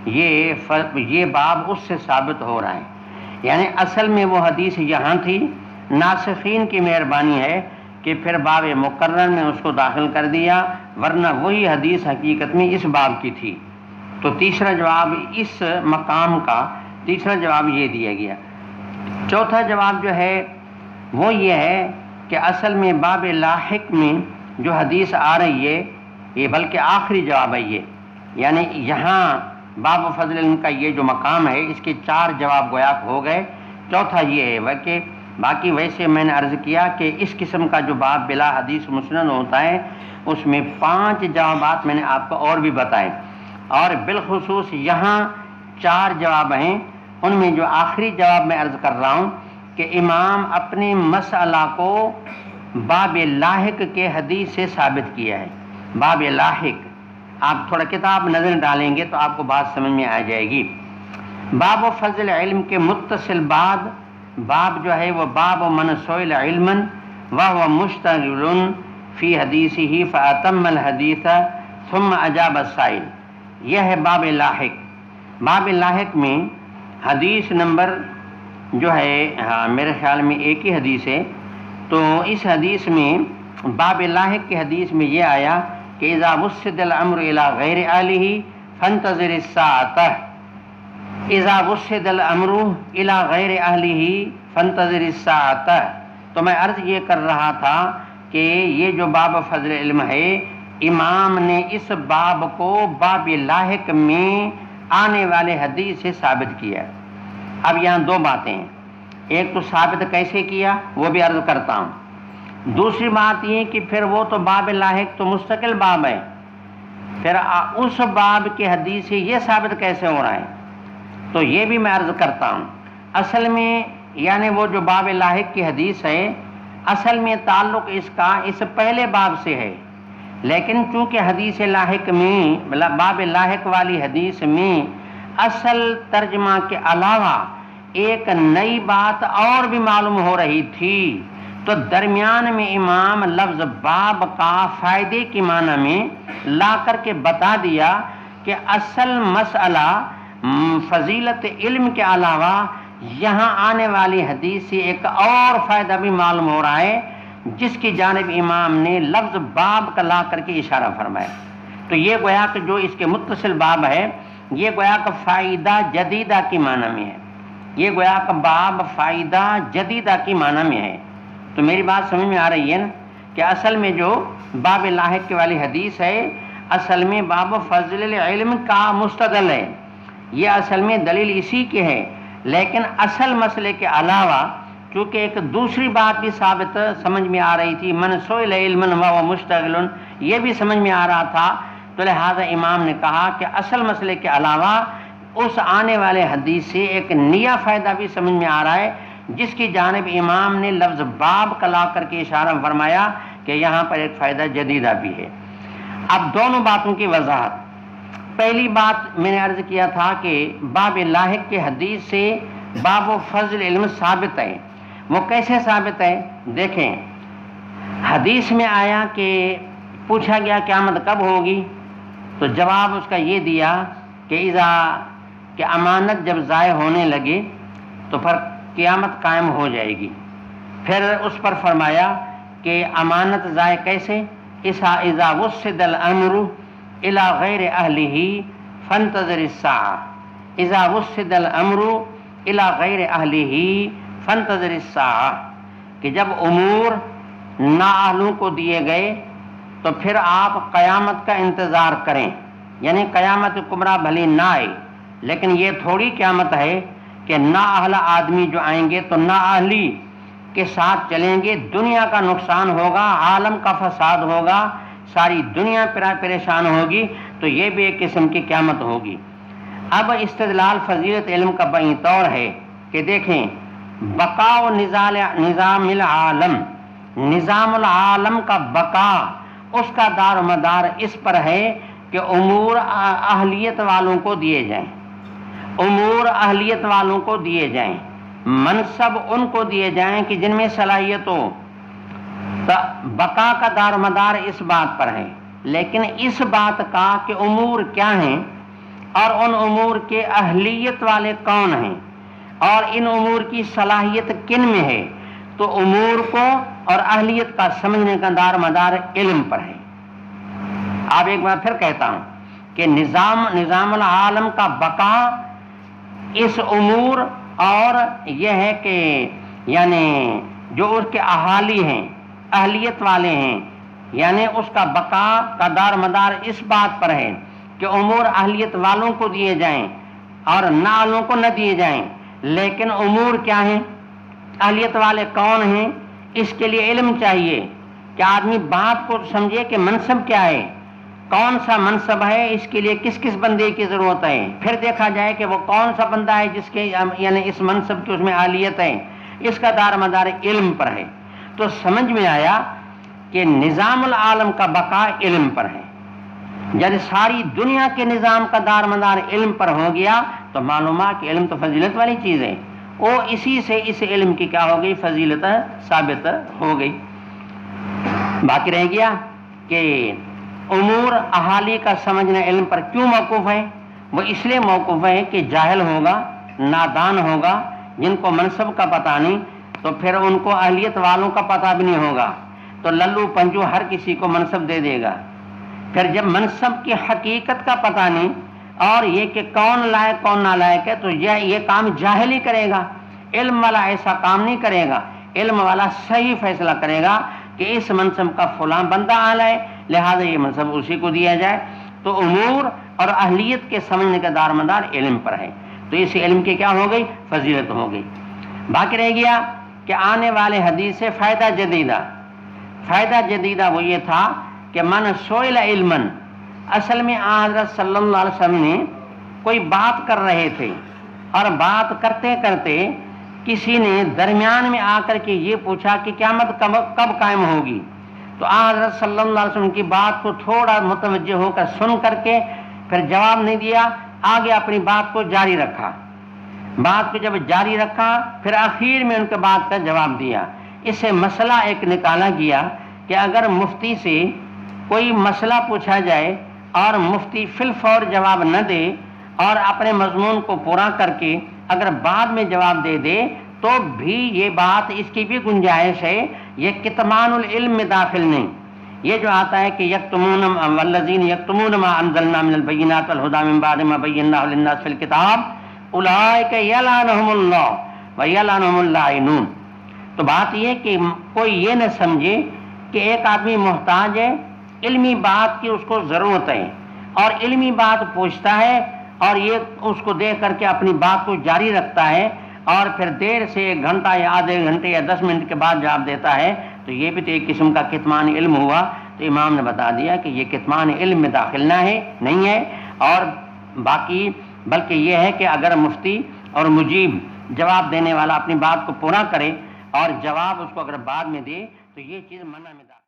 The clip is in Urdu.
یہ باب اس سے ثابت ہو رہا ہے. یعنی اصل میں وہ حدیث یہاں تھی، ناسخین کی مہربانی ہے کہ پھر باب مقرر میں اس کو داخل کر دیا، ورنہ وہی حدیث حقیقت میں اس باب کی تھی. تو تیسرا جواب اس مقام کا تیسرا جواب یہ دیا گیا. چوتھا جواب جو ہے وہ یہ ہے کہ اصل میں باب لاحق میں جو حدیث آ رہی ہے، یہ بلکہ آخری جواب ہے یہ، یعنی یہاں باب فضل علم کا یہ جو مقام ہے اس کے 4 جواب گویا ہو گئے. چوتھا یہ ہے کہ باقی ویسے میں نے عرض کیا کہ اس قسم کا جو باب بلا حدیث مسند ہوتا ہے اس میں 5 جوابات میں نے آپ کو اور بھی بتائے، اور بالخصوص یہاں 4 جواب ہیں. ان میں جو آخری جواب میں عرض کر رہا ہوں کہ امام اپنے مسئلہ کو باب لاحق کے حدیث سے ثابت کیا ہے. باب لاحق آپ تھوڑا کتاب نظر ڈالیں گے تو آپ کو بات سمجھ میں آ جائے گی. باب فضل علم کے متصل بعد باب جو ہے وہ باب من سئل علما وهو مشتغل فی حدیثه فاتم الحدیث ثم اجاب السائل، یہ ہے باب لاحق. باب لاحق میں حدیث نمبر جو ہے میرے خیال میں ایک ہی حدیث ہے. تو اس حدیث میں باب لاحق کی حدیث میں یہ آیا کہ اذا وسد الامر الى غیر اہلہ فانتظر الساعۃ، اذا وسد الامر الى غیر اہلہ فانتظر الساعۃ. تو میں عرض یہ کر رہا تھا کہ یہ جو باب فضل علم ہے امام نے اس باب کو باب لاحق میں آنے والے حدیث سے ثابت کیا. اب یہاں 2 باتیں ہیں، ایک تو ثابت کیسے کیا وہ بھی عرض کرتا ہوں، دوسری بات یہ کہ پھر وہ تو باب لاحق تو مستقل باب ہے، پھر اس باب کے حدیث سے یہ ثابت کیسے ہو رہا ہے تو یہ بھی میں عرض کرتا ہوں. اصل میں یعنی وہ جو باب لاحق کی حدیث ہے اصل میں تعلق اس کا اس پہلے باب سے ہے، لیکن چونکہ حدیث لاحق میں باب لاحق والی حدیث میں اصل ترجمہ کے علاوہ ایک نئی بات اور بھی معلوم ہو رہی تھی، تو درمیان میں امام لفظ باب کا فائدے کی معنی میں لا کر کے بتا دیا کہ اصل مسئلہ فضیلت علم کے علاوہ یہاں آنے والی حدیث سے ایک اور فائدہ بھی معلوم ہو رہا ہے، جس کی جانب امام نے لفظ باب کا لا کر کے اشارہ فرمایا. تو یہ گویا کہ جو اس کے متصل باب ہے یہ گویا کہ فائدہ جدیدہ کی معنی میں ہے، یہ گویا کہ باب فائدہ جدیدہ کی معنی میں ہے. تو میری بات سمجھ میں آ رہی ہے نا کہ اصل میں جو باب لاحق کی والی حدیث ہے اصل میں باب فضل العلم کا مستدل ہے، یہ اصل میں دلیل اسی کی ہے، لیکن اصل مسئلے کے علاوہ چونکہ ایک دوسری بات بھی ثابت سمجھ میں آ رہی تھی، من سئل علما وهو مشتغل، یہ بھی سمجھ میں آ رہا تھا، تو لہذا امام نے کہا کہ اصل مسئلے کے علاوہ اس آنے والے حدیث سے ایک نیا فائدہ بھی سمجھ میں آ رہا ہے، جس کی جانب امام نے لفظ باب کا لا کر کے اشارہ فرمایا کہ یہاں پر ایک فائدہ جدیدہ بھی ہے. اب دونوں باتوں کی وضاحت. پہلی بات میں نے عرض کیا تھا کہ باب لاحق کے حدیث سے باب و فضل علم ثابت ہے. وہ کیسے ثابت ہے؟ دیکھیں، حدیث میں آیا کہ پوچھا گیا قیامت کب ہوگی، تو جواب اس کا یہ دیا کہ امانت جب ضائع ہونے لگے تو پھر قیامت قائم ہو جائے گی. پھر اس پر فرمایا کہ امانت ضائع کیسے، اذا وسد الامر الى غیر اہلہ فانتظر الساعہ، اذا وسد الامر الى غیر اہلہ فانتظر الساعہ، کہ جب امور نااہلوں کو دیے گئے تو پھر آپ قیامت کا انتظار کریں. یعنی قیامت کبریٰ بھلی نہ آئے، لیکن یہ تھوڑی قیامت ہے کہ نااہل آدمی جو آئیں گے تو نااہلی کے ساتھ چلیں گے، دنیا کا نقصان ہوگا، عالم کا فساد ہوگا، ساری دنیا پریشان ہوگی، تو یہ بھی ایک قسم کی قیامت ہوگی. اب استدلال فضیلت علم کا بیں طور ہے کہ دیکھیں، بقا و نظام العالم، نظام العالم کا بقا، اس کا دار و مدار اس پر ہے کہ امور اہلیت والوں کو دیے جائیں، امور اہلیت والوں کو دیے جائیں، منصب ان کو دیے جائیں کہ جن میں صلاحیت ہو. بقا کا دار و مدار اس بات پر ہے، لیکن اس بات کا کہ امور کیا ہیں اور ان امور کے اہلیت والے کون ہیں اور ان امور کی صلاحیت کن میں ہے، تو امور کو اور اہلیت کا سمجھنے کا دار مدار علم پر ہے۔ آپ ایک بار پھر کہتا ہوں کہ نظام العالم کا بقا اس امور اور یہ ہے کہ یعنی جو اس کے اہالی ہیں، اہلیت والے ہیں، یعنی اس کا بقا کا دار مدار اس بات پر ہے کہ امور اہلیت والوں کو دیے جائیں اور نہ والوں کو نہ دیے جائیں۔ لیکن امور کیا ہیں، اہلیت والے کون ہیں، اس کے لیے علم چاہیے کہ آدمی بات کو سمجھے کہ منصب کیا ہے، کون سا منصب ہے، اس کے لیے کس کس بندے کی ضرورت ہے، پھر دیکھا جائے کہ وہ کون سا بندہ ہے جس کے یعنی اس منصب کی اس میں اہلیت ہے، اس کا دار مدار علم پر ہے۔ تو سمجھ میں آیا کہ نظام العالم کا بقا علم پر ہے۔ جب ساری دنیا کے نظام کا دار مدار علم پر ہو گیا تو معلوم ہے کہ علم تو فضیلت والی چیز ہے، وہ اسی سے اس علم کی کیا ہو گئی، فضیلت ثابت ہو گئی۔ باقی رہ گیا کہ امور اہالی کا سمجھنا علم پر کیوں موقوف ہے، وہ اس لیے موقوف ہے کہ جاہل ہوگا، نادان ہوگا، جن کو منصب کا پتہ نہیں تو پھر ان کو اہلیت والوں کا پتہ بھی نہیں ہوگا، تو للو پنجو ہر کسی کو منصب دے دے گا۔ پھر جب منصب کی حقیقت کا پتہ نہیں اور یہ کہ کون لائق کون نالائق ہے تو یہ کام جاہل ہی کرے گا، علم والا ایسا کام نہیں کرے گا۔ علم والا صحیح فیصلہ کرے گا کہ اس منصب کا فلاں بندہ اعلیٰ ہے، لہذا یہ منصب اسی کو دیا جائے۔ تو امور اور اہلیت کے سمجھنے کا دار مدار علم پر ہے، تو اس علم کی کیا ہو گئی، فضیلت ہو گئی۔ باقی رہ گیا کہ آنے والے حدیث سے فائدہ جدیدہ وہ یہ تھا کہ من سئل علما، اصل میں حضرت صلی اللہ علیہ وسلم نے کوئی بات کر رہے تھے اور بات کرتے کرتے کسی نے درمیان میں آ کر کے یہ پوچھا کہ قیامت کب قائم ہوگی، تو حضرت صلی اللہ علیہ وسلم کی بات کو تھوڑا متوجہ ہو کر سن کر کے پھر جواب نہیں دیا، آگے اپنی بات کو جاری رکھا۔ بات کو جب جاری رکھا پھر آخر میں ان کے بات کا جواب دیا۔ اس سے مسئلہ ایک نکالا گیا کہ اگر مفتی سے کوئی مسئلہ پوچھا جائے اور مفتی فی الفور جواب نہ دے اور اپنے مضمون کو پورا کر کے اگر بعد میں جواب دے دے تو بھی یہ بات اس کی بھی گنجائش ہے، یہ کتمان العلم میں داخل نہیں۔ یہ جو آتا ہے کہ یکتمون والذین یکتمون ما انزلنا من البینات والہدی من بعد ما بیناہ للناس فی الکتاب اولئک یلعنہم اللہ ویلعنہم اللاعنون۔ تو بات یہ کہ کوئی یہ نہ سمجھے کہ ایک آدمی محتاج ہے، علمی بات کی اس کو ضرورت ہے اور علمی بات پوچھتا ہے اور یہ اس کو دیکھ کر کے اپنی بات کو جاری رکھتا ہے اور پھر دیر سے 1 گھنٹہ یا آدھے گھنٹے یا 10 منٹ کے بعد جواب دیتا ہے، تو یہ بھی تو ایک قسم کا کتمان علم ہوا۔ تو امام نے بتا دیا کہ یہ کتمان علم میں داخل نہیں ہے، اور باقی بلکہ یہ ہے کہ اگر مفتی اور مجیب جواب دینے والا اپنی بات کو پورا کرے اور جواب اس کو اگر بعد میں دے تو یہ چیز منع میں داخل